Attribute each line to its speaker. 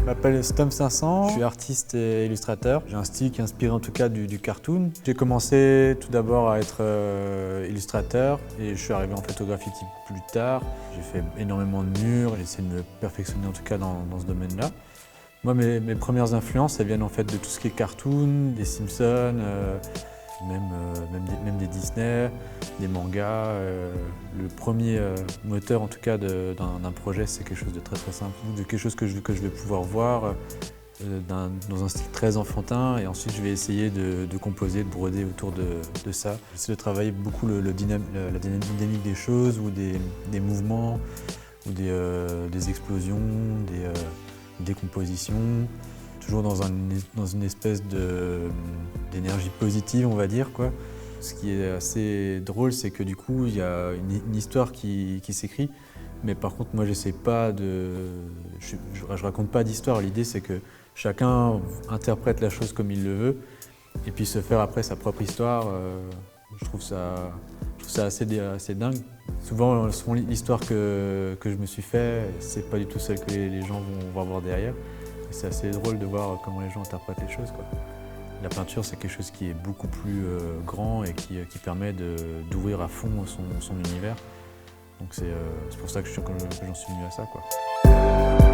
Speaker 1: m'appelle Stom500, je suis artiste et illustrateur. J'ai un style qui est inspiré en tout cas du cartoon. J'ai commencé tout d'abord à être illustrateur et je suis arrivé en fait au graffiti plus tard. J'ai fait énormément de murs, j'ai essayé de me perfectionner en tout cas dans ce domaine-là. Moi, mes premières influences, elles viennent en fait de tout ce qui est cartoon, des Simpsons, même des Disney, des mangas. Le premier moteur en tout cas d'un projet, c'est quelque chose de très simple, de quelque chose que je vais pouvoir voir dans un style très enfantin, et ensuite je vais essayer de composer, de broder autour de ça. J'essaie de travailler beaucoup la dynamique des choses, ou des mouvements, ou des explosions, des décompositions, toujours dans une espèce d'énergie positive, on va dire, quoi. Ce qui est assez drôle, c'est que du coup, il y a une histoire qui s'écrit, mais par contre, moi, j'essaie pas de... Je raconte pas d'histoire. L'idée, c'est que chacun interprète la chose comme il le veut, et puis se faire après sa propre histoire. Je trouve ça assez dingue. Souvent l'histoire que je me suis fait, c'est pas du tout celle que les gens vont avoir derrière. C'est assez drôle de voir comment les gens interprètent les choses, quoi. La peinture, c'est quelque chose qui est beaucoup plus grand et qui permet d'ouvrir à fond son univers. Donc c'est pour ça que j'en suis venu à ça, quoi.